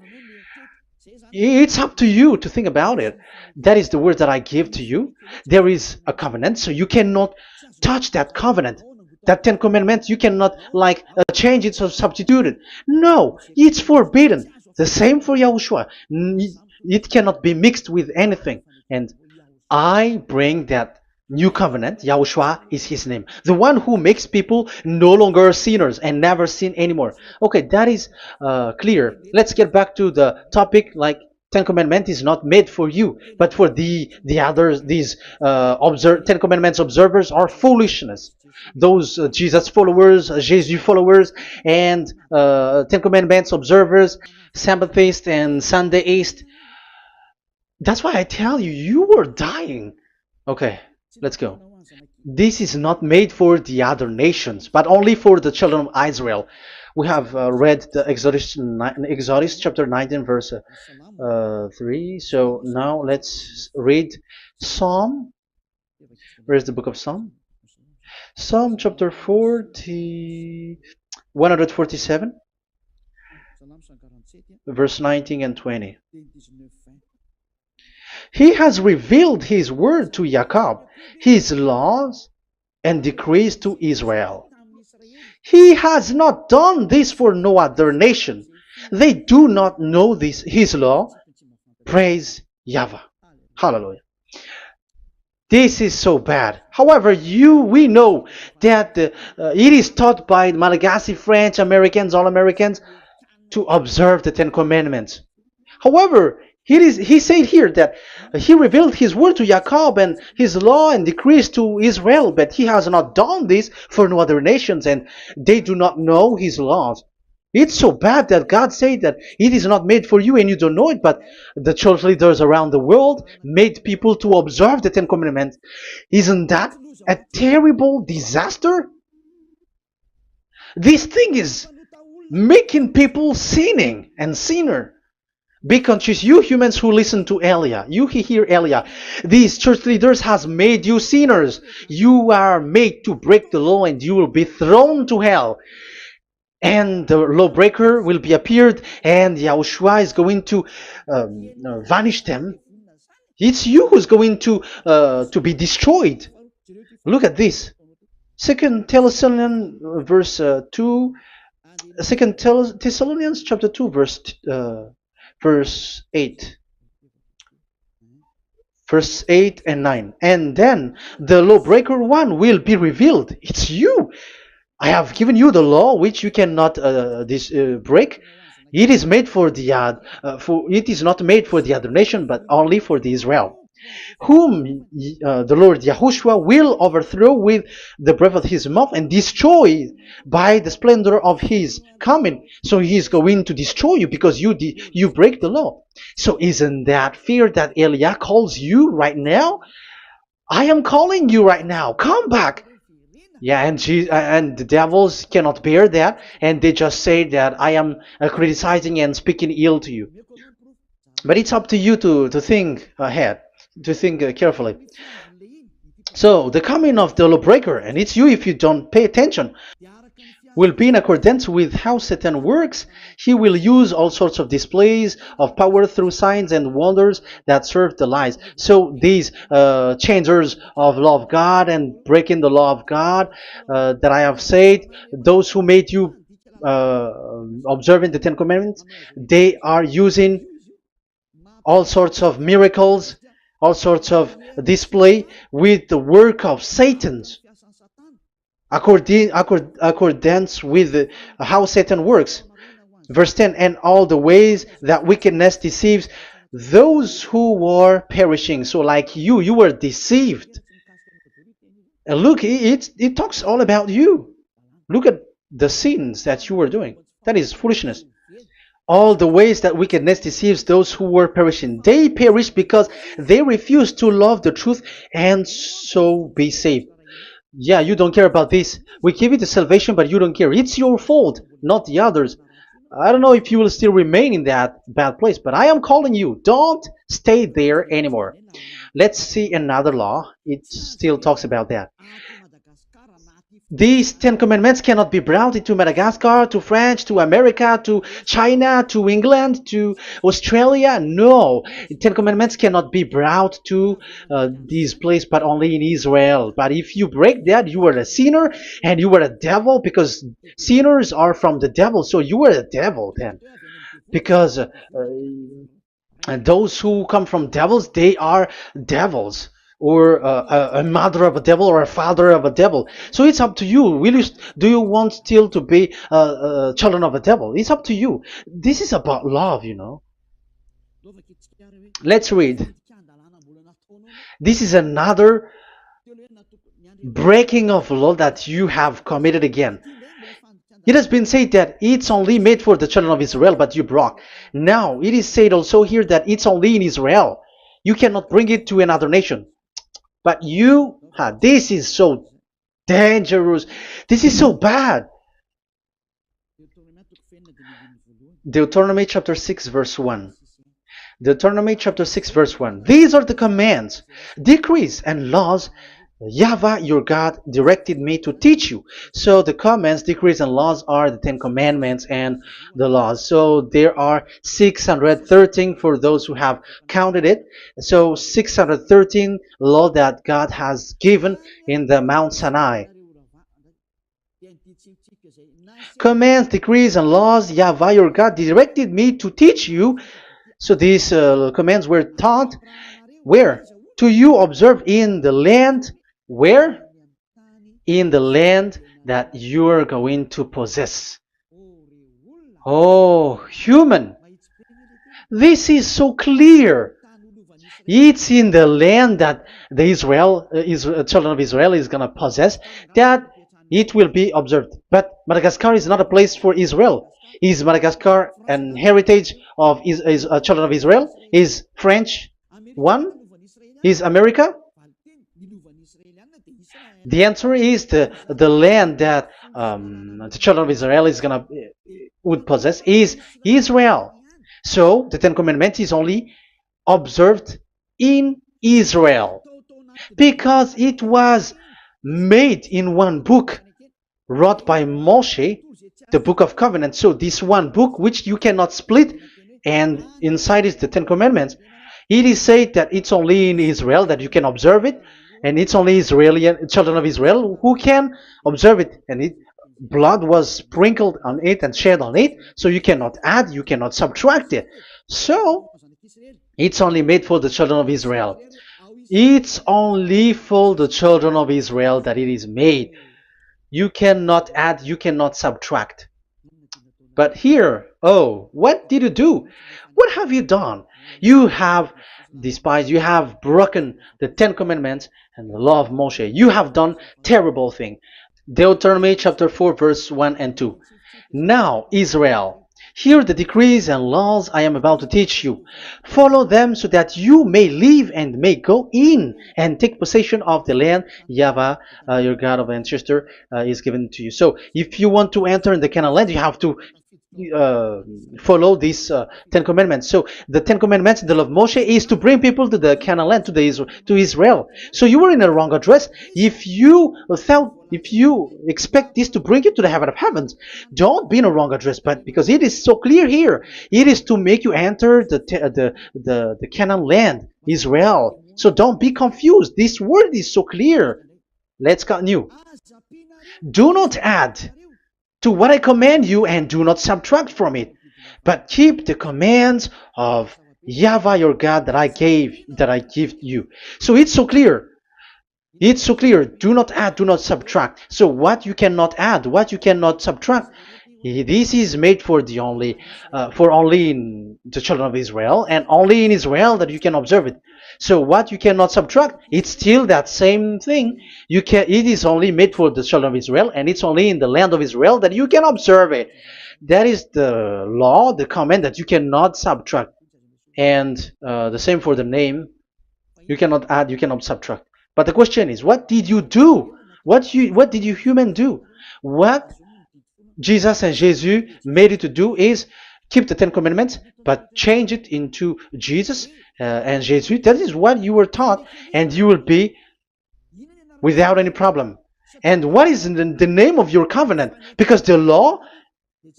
It's up to you to think about it. That is the word that I give to you. There is a covenant, so you cannot touch that covenant. That Ten Commandments, you cannot change it or substitute it. No, it's forbidden. The same for Yahushua. It cannot be mixed with anything. And I bring that new covenant. Yahushua is his name. The one who makes people no longer sinners and never sin anymore. Okay, that is clear. Let's get back to the topic. Ten Commandments is not made for you, but for the others. These Ten Commandments observers are foolishness. Those Jesus followers, Jesus followers, and Ten Commandments observers, Sabbathists and Sundayist. That's why I tell you, you are dying. Okay, let's go. This is not made for the other nations, but only for the children of Israel. We have read the Exodus chapter 19 verse 3. So now let's read Psalm. Where's the book of Psalm? Psalm chapter 147, verse 19 and 20. He has revealed his word to Jacob, his laws and decrees to Israel. He has not done this for no other nation. They do not know this, his law. Praise YAHVAH. Hallelujah. This is so bad. However, we know that it is taught by Malagasy, French, Americans, all Americans, to observe the Ten Commandments. However, he said here that he revealed his word to Jacob and his law and decrees to Israel, but he has not done this for no other nations, and they do not know his laws. It's so bad that God said that it is not made for you and you don't know it, but the church leaders around the world made people to observe the Ten Commandments. Isn't that a terrible disaster? This thing is making people sinning and sinner. Be conscious, you humans who listen to Elia, you hear Elia. These church leaders has made you sinners. You are made to break the law and you will be thrown to hell. And the lawbreaker will be appeared, and Yahushua is going to vanish them. It's you who's going to be destroyed. Look at this. Second Thessalonians verse 2. Second Thessalonians chapter 2 verse 8. Verse 8 and 9. And then the lawbreaker one will be revealed. It's you. I have given you the law which you cannot break. It is made for the it is not made for the other nation, but only for the Israel, whom the Lord Yahushua will overthrow with the breath of his mouth and destroy by the splendor of his coming. So he is going to destroy you because you break the law. So isn't that fear that Elia calls you right now? I am calling you right now. Come back. Yeah, and the devils cannot bear that, and they just say that I am criticizing and speaking ill to you. But it's up to you to think ahead, to think carefully. So the coming of the lawbreaker, and it's you if you don't pay attention, will be in accordance with how Satan works. He will use all sorts of displays of power through signs and wonders that serve the lies. So these changers of law of God and breaking the law of God that I have said, those who made you observing the Ten Commandments, they are using all sorts of miracles, all sorts of display with the work of Satan's accordance with how Satan works. Verse 10, and all the ways that wickedness deceives those who are perishing. So like you were deceived. And look, it talks all about you. Look at the sins that you were doing. That is foolishness. All the ways that wickedness deceives those who were perishing. They perish because they refuse to love the truth and so be saved. Yeah, you don't care about this. We give you the salvation, but you don't care. It's your fault, not the others. I don't know if you will still remain in that bad place, but I am calling you. Don't stay there anymore. Let's see another law. It still talks about that. These Ten Commandments cannot be brought into Madagascar, to France, to America, to China, to England, to Australia. No, Ten Commandments cannot be brought to these places, but only in Israel. But if you break that, you are a sinner and you are a devil, because sinners are from the devil. So you are a devil then, because and those who come from devils, they are devils, or a mother of a devil, or a father of a devil. So it's up to you. Do you want still to be children of a devil? It's up to you. This is about love. Let's read. This is another breaking of law that you have committed again. It has been said that it's only made for the children of Israel, but you broke. Now, it is said also here that it's only in Israel. You cannot bring it to another nation. But this is so dangerous. This is so bad. Deuteronomy chapter 6 verse 1. Deuteronomy chapter 6 verse 1. These are the commands, decrees, and laws YAHVAH your God directed me to teach you. So the commands, decrees, and laws are the Ten Commandments and the laws. So there are 613 for those who have counted it. So 613 law that God has given in the Mount Sinai. Commands, decrees, and laws YAHVAH your God directed me to teach you. So these commands were taught where? To you observe in the land. Where? In the land that you are going to possess. Oh, human. This is so clear. It's in the land that the children of Israel is going to possess, that it will be observed. But Madagascar is not a place for Israel. Is Madagascar an heritage of children of Israel? Is French one? Is America? The answer is the land that the children of Israel would possess is Israel. So the Ten Commandments is only observed in Israel, because it was made in one book wrote by Moshe, the Book of Covenant. So this one book, which you cannot split, and inside is the Ten Commandments. It is said that it's only in Israel that you can observe it, and it's only children of Israel who can observe it. And blood was sprinkled on it and shed on it, so you cannot add, you cannot subtract it. So it's only made for the children of Israel. It's only for the children of Israel that it is made. You cannot add, you cannot subtract. But here, what did you do? What have you done? You have despised, you have broken the Ten Commandments and the law of Moshe. You have done terrible thing. Deuteronomy chapter 4 verse 1 and 2. Now, Israel, hear the decrees and laws I am about to teach you. Follow them so that you may live and may go in and take possession of the land YAHVAH, your God of ancestor, is given to you. So if you want to enter in the Canaan land, you have to follow these Ten Commandments. So the Ten Commandments, the law of Moshe, is to bring people to the Canaan land, to Israel. So you were in a wrong address if you expect this to bring you to the heaven of heavens. Don't be in a wrong address, but because it is so clear here, it is to make you enter the Canaan land, Israel. So don't be confused. This word is so clear. Let's continue. Do not add to what I command you, and do not subtract from it, but keep the commands of Yahweh your God that I give you. So it's so clear. It's so clear. Do not add, do not subtract. So what you cannot add, what you cannot subtract, this is made for only in the children of Israel, and only in Israel that you can observe it. So what you cannot subtract, it's still that same thing. It is only made for the children of Israel, and it's only in the land of Israel that you can observe it. That is the law, the command that you cannot subtract. And the same for the name. You cannot add, you cannot subtract. But the question is, what did you do? What did you human do? What Jesus and Jesus made you to do is keep the Ten Commandments, but change it into Jesus and Jesus. That is what you were taught, and you will be without any problem. And what is the name of your covenant? Because the law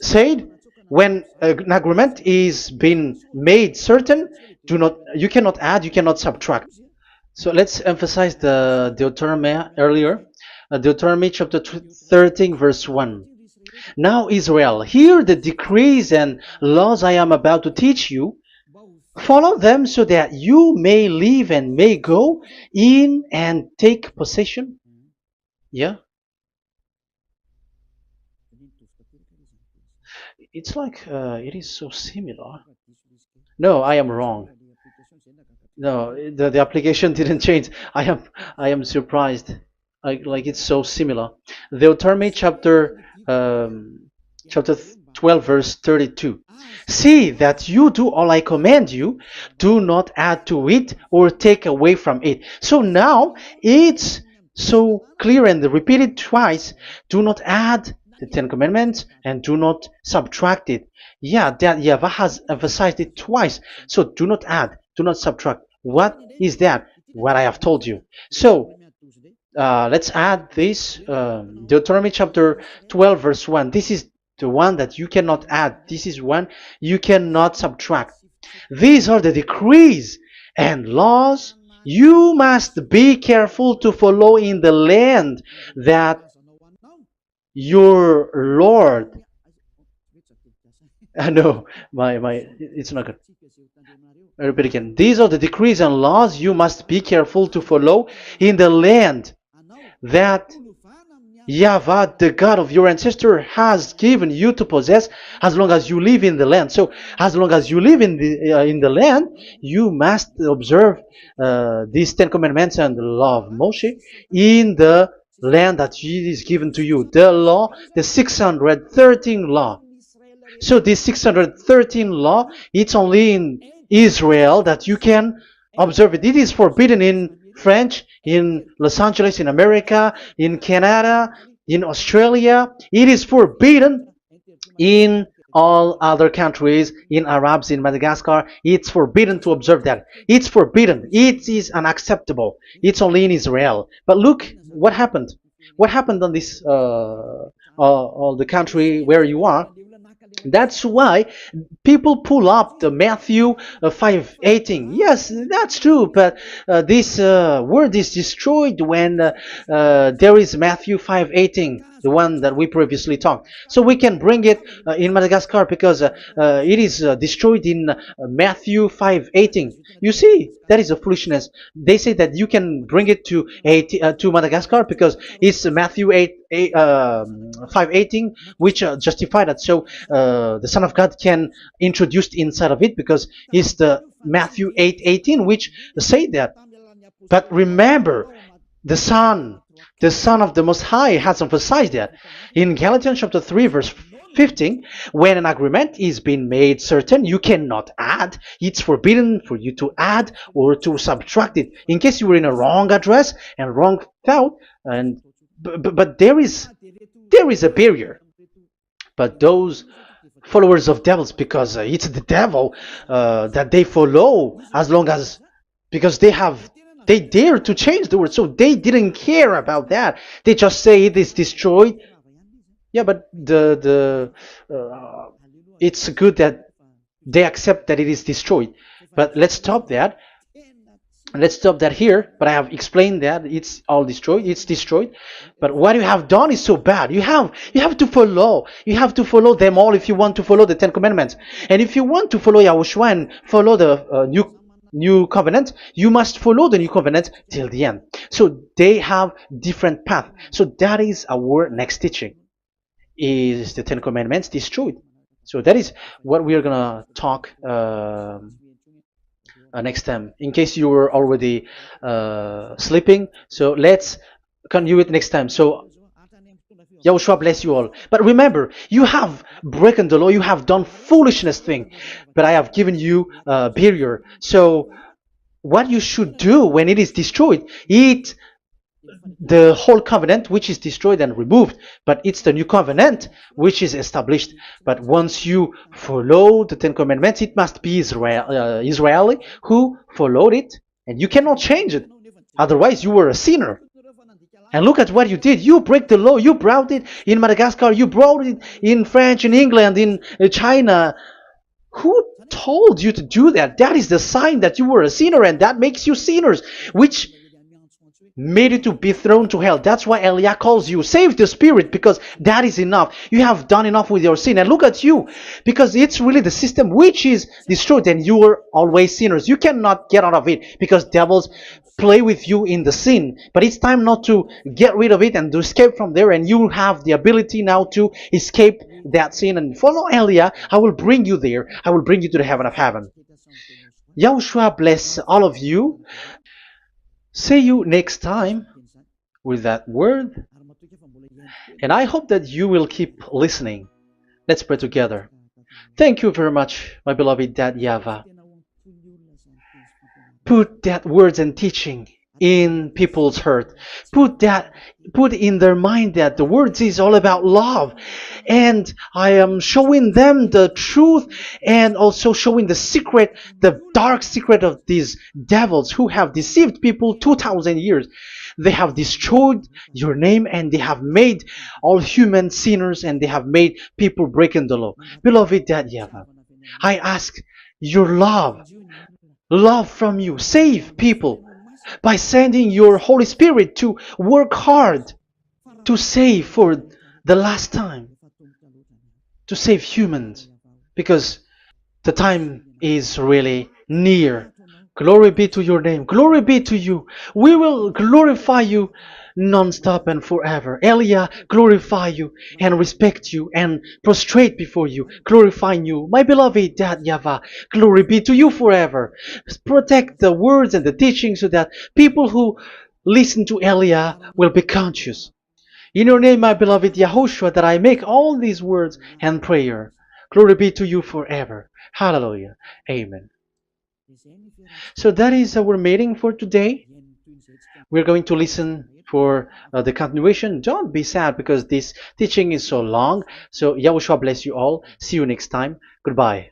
said when an agreement is being made certain, you cannot add, you cannot subtract. So let's emphasize the Deuteronomy earlier. Deuteronomy chapter 13, verse 1. Now, Israel, hear the decrees and laws I am about to teach you. Follow them so that you may live and may go in and take possession. Yeah, it's like it is so similar. No, I am wrong. No, the application didn't change. I am surprised. Like it's so similar. Deuteronomy chapter 12 verse 32. See that you do all I command you. Do not add to it or take away from it. So now it's so clear and repeated twice. Do not add the Ten Commandments and do not subtract it. Yeah, that Yahweh has emphasized it twice. So do not add, do not subtract. What is that? What I have told you. So let's add this Deuteronomy chapter 12 verse 1. This is the one that you cannot add. This is one you cannot subtract. These are the decrees and laws you must be careful to follow in the land that your Lord. No, it's not good. I repeat again. These are the decrees and laws you must be careful to follow in the land that Yahweh, the God of your ancestor, has given you to possess as long as you live in the land. So, as long as you live in the land, you must observe these Ten Commandments and the law of Moshe in the land that is given to you. The law, the 613 law. So this 613 law, it's only in Israel that you can observe it. It is forbidden in French, in Los Angeles, in America, in Canada, in Australia. It is forbidden in all other countries, in Arabs, in Madagascar. It's forbidden to observe that. It's forbidden. It is unacceptable. It's only in Israel. But look what happened. What happened on this, all the country where you are? That's why people pull up the Matthew 5:18. Yes, that's true, but this word is destroyed when there is Matthew 5:18, the one that we previously talked. So we can bring it in Madagascar because it is destroyed in Matthew 5:18. You see, that is a foolishness. They say that you can bring it to Madagascar because it's Matthew 5:18, which justify that. So the Son of God can introduce inside of it because it's the Matthew 8:18 which say that. But remember, the Son of the Most High has emphasized that in Galatians chapter 3 verse 15, when an agreement is being made certain, you cannot add. It's forbidden for you to add or to subtract it. In case you were in a wrong address and wrong thought, but there is a barrier. But those followers of devils, because it's the devil that they follow, as long as because they dare to change the word, so they didn't care about that. They just say it is destroyed. Yeah, but it's good that they accept that it is destroyed. But let's stop that. Let's stop that here, but I have explained that it's all destroyed, it's destroyed. But what you have done is so bad. You have to follow, them all if you want to follow the Ten Commandments. And if you want to follow Yahushua and follow the new covenant, you must follow the new covenant till the end. So they have different path. So that is our next teaching, is the Ten Commandments destroyed. So that is what we are gonna talk next time, in case you were already sleeping. So let's continue it next time. So Yahushua bless you all. But remember, you have broken the law, you have done foolishness thing, but I have given you a barrier. So what you should do when it is destroyed, it the whole covenant which is destroyed and removed, but it's the new covenant which is established. But once you follow the Ten Commandments, it must be Israeli who followed it, and you cannot change it. Otherwise, you were a sinner. And look at what you did. You break the law. You brought it in Madagascar. You brought it in France, in England, in China. Who told you to do that? That is the sign that you were a sinner, and that makes you sinners, which made you to be thrown to hell. That's why Elia calls you, save the spirit, because that is enough. You have done enough with your sin. And look at you, because it's really the system which is destroyed, and you are always sinners. You cannot get out of it, because devils play with you in the sin. But it's time not to get rid of it and to escape from there, and you have the ability now to escape that sin. And follow Elia. I will bring you there. I will bring you to the heaven of heaven. Yahushua bless all of you. See you next time with that word. And I hope that you will keep listening. Let's pray together. Thank you very much, my beloved Dad YAHVAH. Put that words and teaching in people's heart. Put in their mind that the words is all about love. And I am showing them the truth, and also showing the secret, the dark secret of these devils who have deceived people 2,000 years. They have destroyed your name, and they have made all human sinners, and they have made people breaking the law. Beloved Dad YAHVAH, I ask your love from you. Save people by sending your Holy Spirit to work hard to save for the last time, to save humans, because the time is really near. Glory be to your name. Glory be to you. We will glorify you non-stop and forever. Elia, glorify you and respect you and prostrate before you, glorifying you. My beloved Dad YAHVAH, glory be to you forever. Protect the words and the teaching so that people who listen to Elia will be conscious. In your name, my beloved YAHOSHUAH, that I make all these words and prayer. Glory be to you forever. Hallelujah. Amen. So that is our meeting for today. We're going to listen for the continuation. Don't be sad because this teaching is so long. So Yahushua bless you all. See you next time. Goodbye.